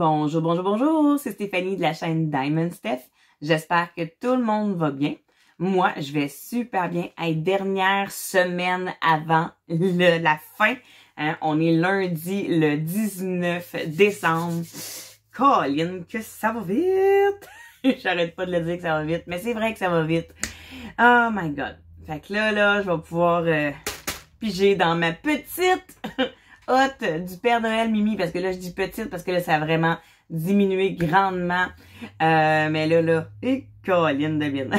Bonjour, bonjour, bonjour, c'est Stéphanie de la chaîne Diamond Steph. J'espère que tout le monde va bien. Moi, je vais super bien. Hey, dernière semaine avant la fin. On est lundi, le 19 décembre. Colin, que ça va vite! J'arrête pas de le dire que ça va vite, mais c'est vrai que ça va vite. Oh my God. Fait que là, je vais pouvoir piger dans ma petite hotte du Père Noël Mimi, parce que là, je dis petite parce que là, ça a vraiment diminué grandement. Mais là, et Colin de bien.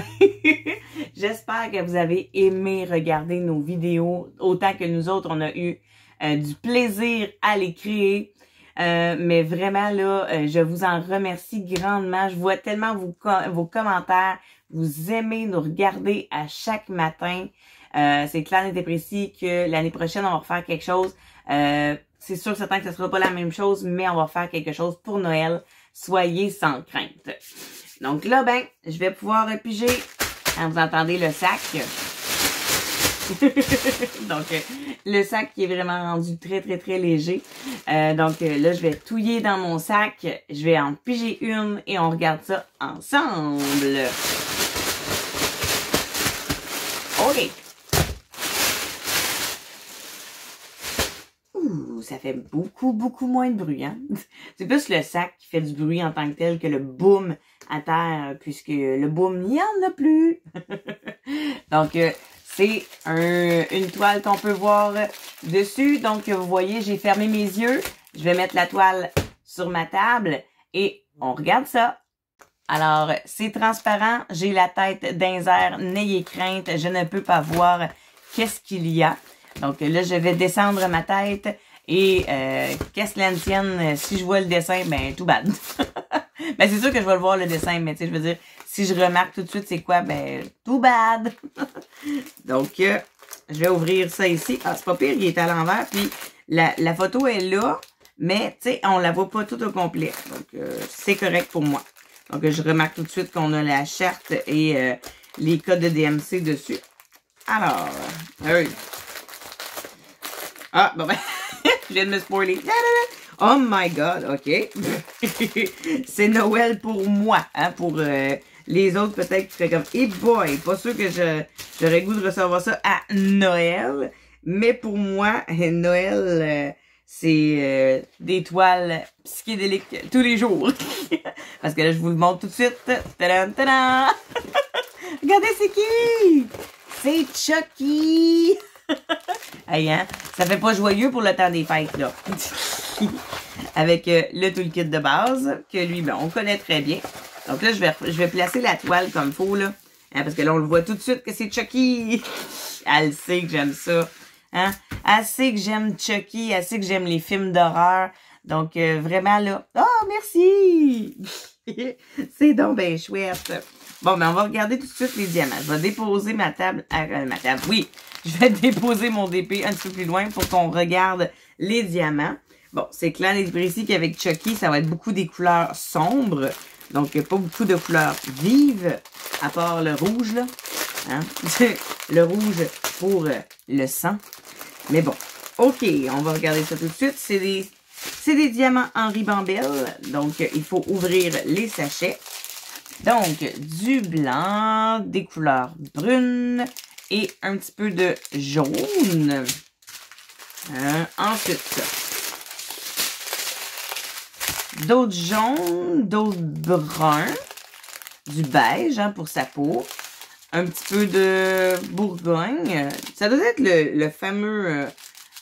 J'espère que vous avez aimé regarder nos vidéos, autant que nous autres, on a eu du plaisir à les créer. Mais vraiment, là, je vous en remercie grandement. Je vois tellement vos commentaires. Vous aimez nous regarder à chaque matin. C'est clair, n'était précis que l'année prochaine, on va refaire quelque chose. C'est sûr, certain que ce sera pas la même chose, mais on va faire quelque chose pour Noël. Soyez sans crainte. Donc là, je vais pouvoir piger quand vous entendez le sac. Donc, le sac qui est vraiment rendu très, très, très léger. Donc là, je vais touiller dans mon sac. Je vais en piger une et on regarde ça ensemble. OK. Ça fait beaucoup moins de bruit, hein? C'est plus le sac qui fait du bruit en tant que tel que le boom à terre, puisque le boom, il n'y en a plus. Donc, c'est une toile qu'on peut voir dessus. Donc, vous voyez, j'ai fermé mes yeux. Je vais mettre la toile sur ma table et on regarde ça. Alors, c'est transparent. J'ai la tête dans les airs. N'ayez crainte, je ne peux pas voir qu'est-ce qu'il y a. Donc, là, je vais descendre ma tête. Et qu'est-ce que tienne, si je vois le dessin, tout bad. C'est sûr que je vais le voir le dessin, mais tu sais, je veux dire, si je remarque tout de suite c'est quoi, tout bad. Donc, je vais ouvrir ça ici. Ah, c'est pas pire, il est à l'envers. Puis, la photo est là, mais tu sais, on la voit pas tout au complet. Donc, c'est correct pour moi. Donc, je remarque tout de suite qu'on a la charte et les codes de DMC dessus. Alors, oui. Ah, je viens de me spoiler. Oh my God, OK. C'est Noël pour moi. Hein, pour les autres, peut-être qui seraient comme, hey boy, pas sûr que j'aurais goût de recevoir ça à Noël. Mais pour moi, Noël, c'est des toiles psychédéliques tous les jours. Parce que là, je vous le montre tout de suite. Tadam, tadam! Regardez, c'est qui? C'est Chucky! Hey, hein? Ça fait pas joyeux pour le temps des fêtes, là. Avec le toolkit de base, que lui, on connaît très bien. Donc là, je vais placer la toile comme il faut, là. Hein, parce que là, on le voit tout de suite que c'est Chucky. Elle sait que j'aime ça. Hein? Elle sait que j'aime Chucky. Elle sait que j'aime les films d'horreur. Donc, vraiment, là. Oh, merci! C'est donc bien chouette. Bon, on va regarder tout de suite les diamants. Je vais déposer ma table. Oui, je vais déposer mon DP un petit peu plus loin pour qu'on regarde les diamants. Bon, c'est clair et précis qu'avec Chucky, ça va être beaucoup des couleurs sombres. Donc, pas beaucoup de couleurs vives, à part le rouge, là. Hein? Le rouge pour le sang. Mais bon, OK, on va regarder ça tout de suite. C'est des diamants en ribambelle. Donc, il faut ouvrir les sachets. Donc, du blanc, des couleurs brunes et un petit peu de jaune. Ensuite, d'autres jaunes, d'autres bruns, du beige pour sa peau, un petit peu de Bourgogne. Ça doit être le fameux,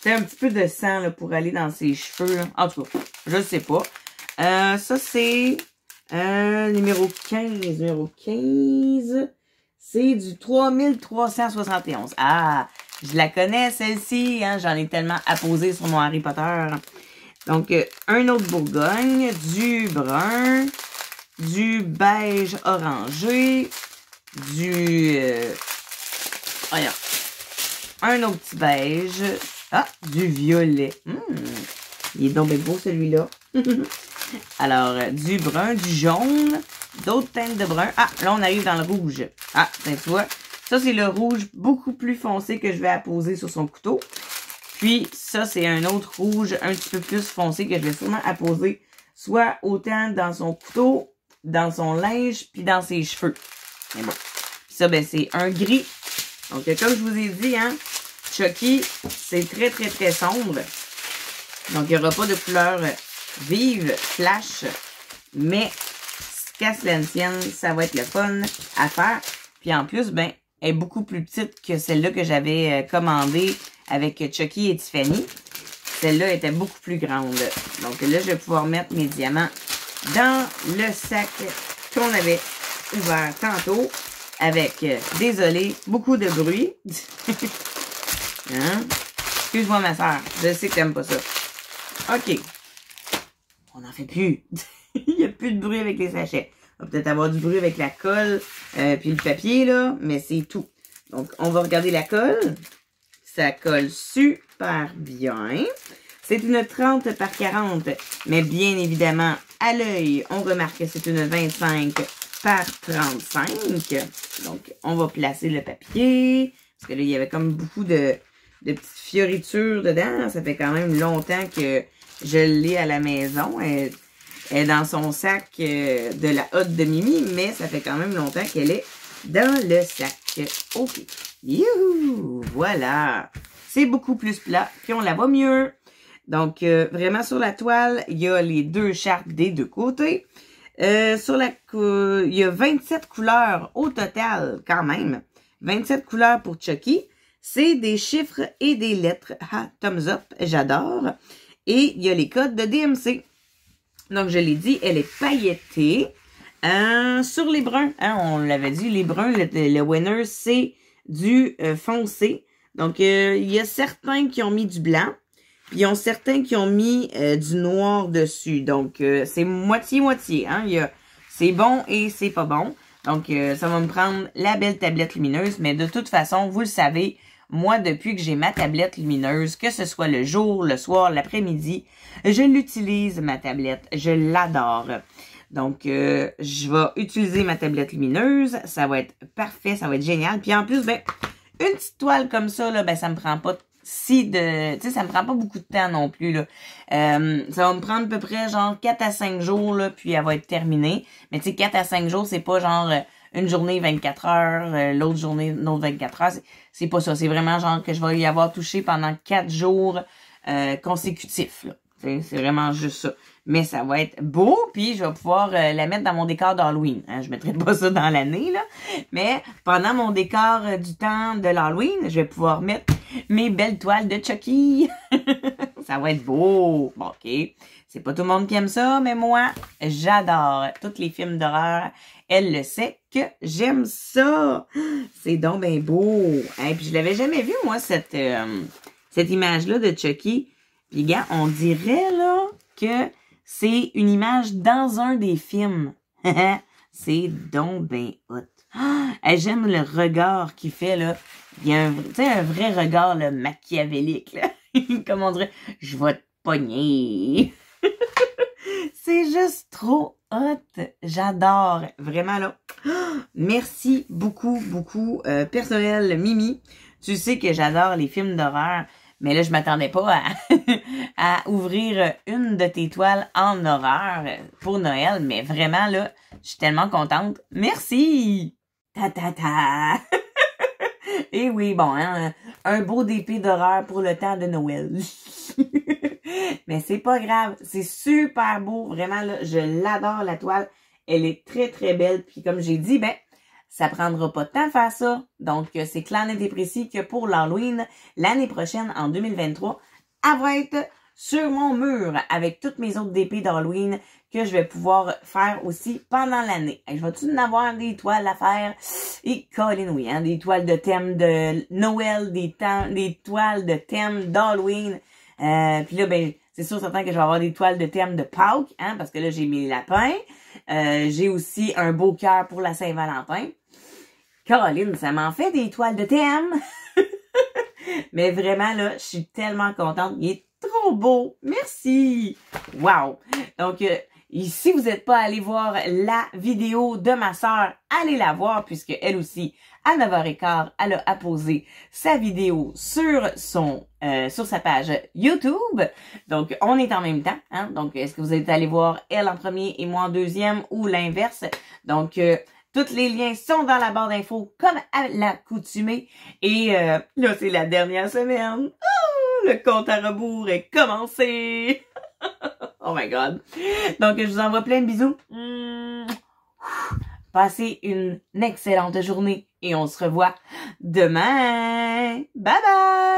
c'est un petit peu de sang là, pour aller dans ses cheveux. Là. En tout cas, je ne sais pas. Ça, c'est numéro 15. C'est du 3371. Ah, je la connais celle-ci. Hein, j'en ai tellement apposé sur mon Harry Potter. Donc, un autre Bourgogne, du brun, du beige orangé, un autre petit beige. Ah, du violet. Il est donc bien beau celui-là. Alors, du brun, du jaune, d'autres teintes de brun. Ah, là, on arrive dans le rouge. Ah, tu vois, ça, c'est le rouge beaucoup plus foncé que je vais apposer sur son couteau. Puis, ça, c'est un autre rouge un petit peu plus foncé que je vais sûrement apposer soit autant dans son couteau, dans son linge, puis dans ses cheveux. Mais bon. Puis ça, ben, c'est un gris. Donc, comme je vous ai dit, hein, Chucky, c'est très, très, très sombre. Donc, il n'y aura pas de couleur vive, flash. Mais, qu'à cela ne tienne, ça va être le fun à faire. Puis en plus, ben, elle est beaucoup plus petite que celle-là que j'avais commandée avec Chucky et Tiffany. Celle-là était beaucoup plus grande. Donc là, je vais pouvoir mettre mes diamants dans le sac qu'on avait ouvert tantôt. Avec, désolé, beaucoup de bruit. Hein? Excuse-moi ma soeur, je sais que t'aimes pas ça. OK. On n'en fait plus. Il n'y a plus de bruit avec les sachets. On va peut-être avoir du bruit avec la colle puis le papier, là, mais c'est tout. Donc, on va regarder la colle. Ça colle super bien. C'est une 30 par 40, mais bien évidemment, à l'œil, on remarque que c'est une 25 par 35. Donc, on va placer le papier. Parce que là, il y avait comme beaucoup de petites fioritures dedans. Ça fait quand même longtemps que je l'ai à la maison. Elle est dans son sac de la hotte de Mimi, mais ça fait quand même longtemps qu'elle est dans le sac. OK. Youhou! Voilà. C'est beaucoup plus plat, puis on la voit mieux. Donc, vraiment sur la toile, il y a les deux charpes des deux côtés. Il y a 27 couleurs au total, quand même. 27 couleurs pour Chucky. C'est des chiffres et des lettres. Ah, thumbs up, j'adore. Et il y a les codes de DMC. Donc, je l'ai dit, elle est pailletée. Sur les bruns, hein, on l'avait dit, les bruns, le winner, c'est du foncé. Donc, il y a certains qui ont mis du blanc. Puis, il y a certains qui ont mis du noir dessus. Donc, c'est moitié-moitié. Hein? C'est bon et c'est pas bon. Donc, ça va me prendre la belle tablette lumineuse. Mais de toute façon, vous le savez, moi, depuis que j'ai ma tablette lumineuse, que ce soit le jour, le soir, l'après-midi, je l'utilise, ma tablette. Je l'adore. Donc, je vais utiliser ma tablette lumineuse. Ça va être parfait, ça va être génial. Puis en plus, ben, une petite toile comme ça, là, ben, ça me prend pas ça me prend pas beaucoup de temps non plus, là. Ça va me prendre à peu près, genre, 4 à 5 jours, là, puis elle va être terminée. Mais tu sais, 4 à 5 jours, c'est pas genre... une journée 24 heures, l'autre journée, une autre 24 heures. C'est pas ça. C'est vraiment genre que je vais y avoir touché pendant 4 jours consécutifs. C'est vraiment juste ça. Mais ça va être beau, puis je vais pouvoir la mettre dans mon décor d'Halloween. Hein. Je mettrai pas ça dans l'année, là. Mais pendant mon décor du temps de l'Halloween, je vais pouvoir mettre mes belles toiles de Chucky. Ça va être beau. Bon, OK. C'est pas tout le monde qui aime ça, mais moi, j'adore tous les films d'horreur. Elle le sait que j'aime ça. C'est donc bien beau. Hein? Puis je l'avais jamais vu, moi, cette image-là de Chucky. Puis, gars, on dirait, là, que c'est une image dans un des films. C'est donc bien hot. J'aime le regard qu'il fait, là. Il y a un vrai regard, là, machiavélique, là. Comme on dirait, je vais te pogner. C'est juste trop hot. J'adore. Vraiment, là. Merci beaucoup, beaucoup. Personnel Mimi. Tu sais que j'adore les films d'horreur. Mais là, je m'attendais pas à ouvrir une de tes toiles en horreur pour Noël. Mais vraiment, là, je suis tellement contente. Merci! Ta! Et oui, bon, hein, un beau DP d'horreur pour le temps de Noël. Mais c'est pas grave. C'est super beau. Vraiment, là, je l'adore, la toile. Elle est très, très belle. Puis comme j'ai dit, ben, ça prendra pas de temps à faire ça. Donc, c'est clair, net et précis que pour l'Halloween, l'année prochaine, en 2023, elle va être sur mon mur avec toutes mes autres DP d'Halloween que je vais pouvoir faire aussi pendant l'année. Je vais-tu en avoir des toiles à faire? Et Colin, oui, hein, des toiles de thème de Noël, des toiles de thème d'Halloween. Puis là, ben, c'est sûr certain que je vais avoir des toiles de thème de Pâques, hein, parce que là, j'ai mes lapins. J'ai aussi un beau cœur pour la Saint-Valentin. Caroline, ça m'en fait des toiles de thème. Mais vraiment, là, je suis tellement contente. Il est trop beau. Merci. Wow. Donc, si vous n'êtes pas allé voir la vidéo de ma sœur, allez la voir puisque elle aussi, à 9h15, elle a apposé sa vidéo sur sa page YouTube. Donc, on est en même temps. Hein? Donc, est-ce que vous êtes allé voir elle en premier et moi en deuxième ou l'inverse? Donc, tous les liens sont dans la barre d'infos comme à l'accoutumée. Et là, c'est la dernière semaine. Oh, le compte à rebours est commencé. Oh my God. Donc, je vous envoie plein de bisous. Passez une excellente journée et on se revoit demain. Bye bye!